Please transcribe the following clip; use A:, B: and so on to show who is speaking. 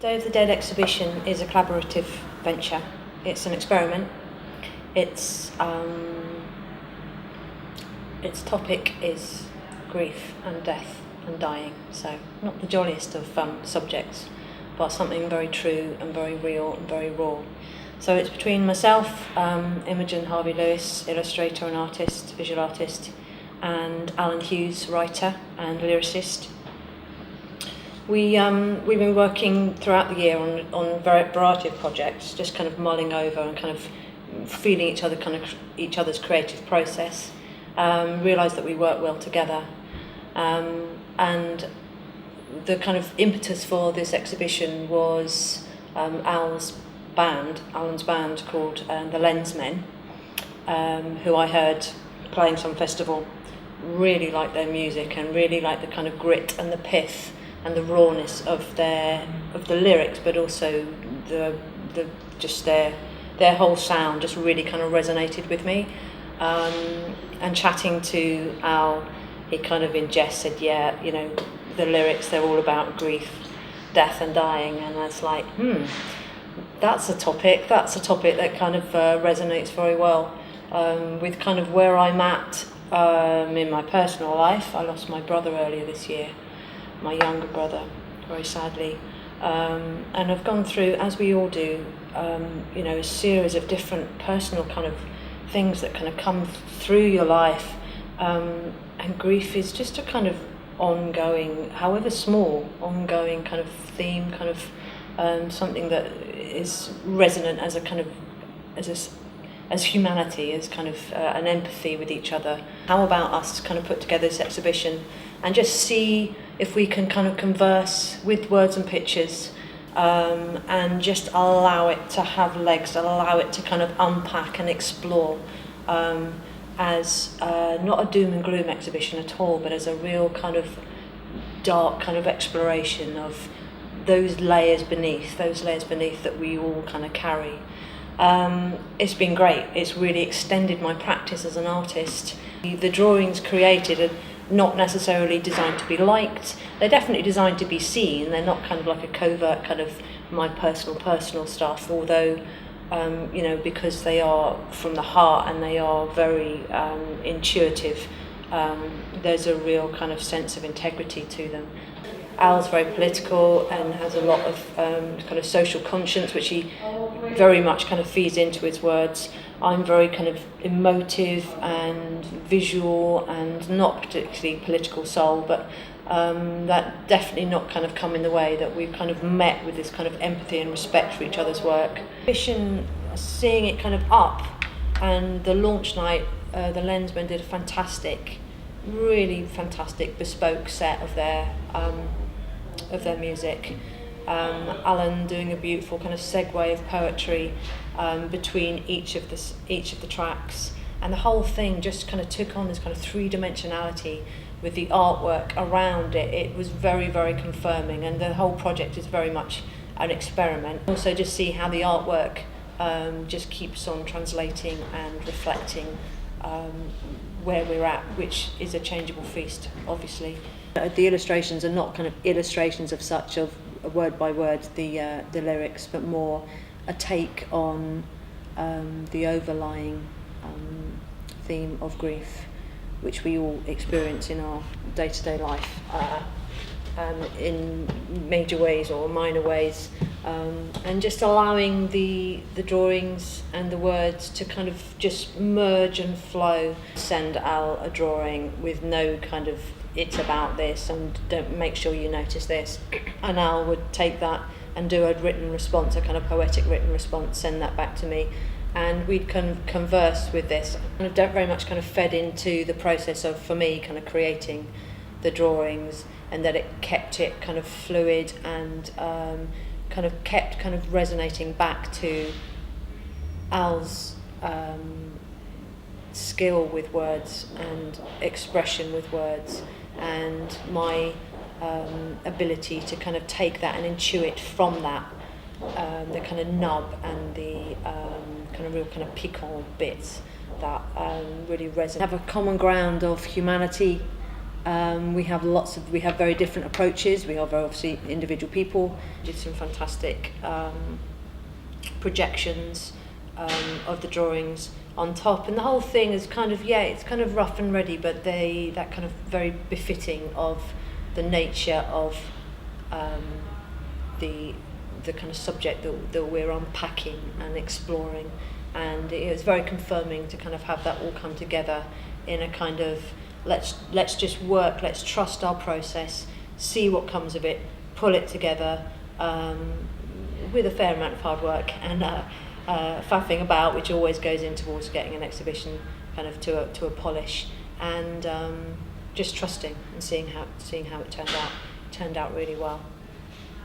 A: Day of the Dead exhibition is a collaborative venture. It's an experiment. Its topic is grief and death and dying. So not the jolliest of subjects, but something very true and very real and very raw. So it's between myself, Imogen Harvey-Lewis, illustrator and artist, visual artist, and Alan Hughes, writer and lyricist. We've been working throughout the year on a variety of projects, just kind of mulling over and kind of feeling each other's creative process. Realised that we work well together, and the kind of impetus for this exhibition was Alan's band called the Lensmen, who I heard playing some festival. Really liked their music and really liked the kind of grit and the pith and the rawness of the lyrics, but also the just their whole sound just really kind of resonated with me. And chatting to Al, he kind of in jest said, yeah, you know, the lyrics, they're all about grief, death and dying. And I was like, that's a topic that kind of resonates very well with kind of where I'm at in my personal life. I lost my brother earlier this year, my younger brother, very sadly. And I've gone through, as we all do, a series of different personal kind of things that kind of come through your life. And grief is just a kind of ongoing, however small, ongoing kind of theme, kind of something that is resonant as a kind of, as humanity, as kind of an empathy with each other. How about us kind of put together this exhibition and just see if we can kind of converse with words and pictures, and just allow it to have legs, allow it to kind of unpack and explore, as not a doom and gloom exhibition at all, but as a real kind of dark kind of exploration of those layers beneath that we all kind of carry. It's been great. It's really extended my practice as an artist. The drawings created are not necessarily designed to be liked. They're definitely designed to be seen. They're not kind of like a covert kind of my personal stuff, although because they are from the heart and they are very intuitive, there's a real kind of sense of integrity to them. Al's very political and has a lot of kind of social conscience, which he very much kind of feeds into his words. I'm very kind of emotive and visual and not particularly political soul, but that definitely not kind of come in the way, that we've kind of met with this kind of empathy and respect for each other's work. Vision, seeing it kind of up, and the launch night, the Lensmen did a really fantastic bespoke set of their music. Alan doing a beautiful kind of segue of poetry between each of the tracks, and the whole thing just kind of took on this kind of three-dimensionality with the artwork around it. It was very, very confirming, and the whole project is very much an experiment. Also just see how the artwork just keeps on translating and reflecting where we're at, which is a changeable feast, obviously. The illustrations are not kind of illustrations of such of word by word the lyrics, but more a take on the overlying theme of grief, which we all experience in our day-to-day life, in major ways or minor ways, and just allowing the drawings and the words to kind of just merge and flow. Send Al a drawing with no kind of it's about this and don't make sure you notice this, and Al would take that and do a written response, a kind of poetic written response, send that back to me, and we'd kind of converse with this. And I very much kind of fed into the process of, for me, kind of creating the drawings, and that it kept it kind of fluid and kind of kept kind of resonating back to Al's skill with words and expression with words, and my ability to kind of take that and intuit from that the kind of nub and the kind of real kind of piquant bits that really resonate. Have a common ground of humanity We have very different approaches. We are very obviously individual people. Did some fantastic projections of the drawings on top, and the whole thing is kind of it's kind of rough and ready, but that kind of very befitting of the nature of the kind of subject that we're unpacking and exploring, and it was very confirming to kind of have that all come together in a kind of let's just work, let's trust our process, see what comes of it, pull it together with a fair amount of hard work and faffing about, which always goes in towards getting an exhibition kind of to a polish, and just trusting and seeing how it turned out really well.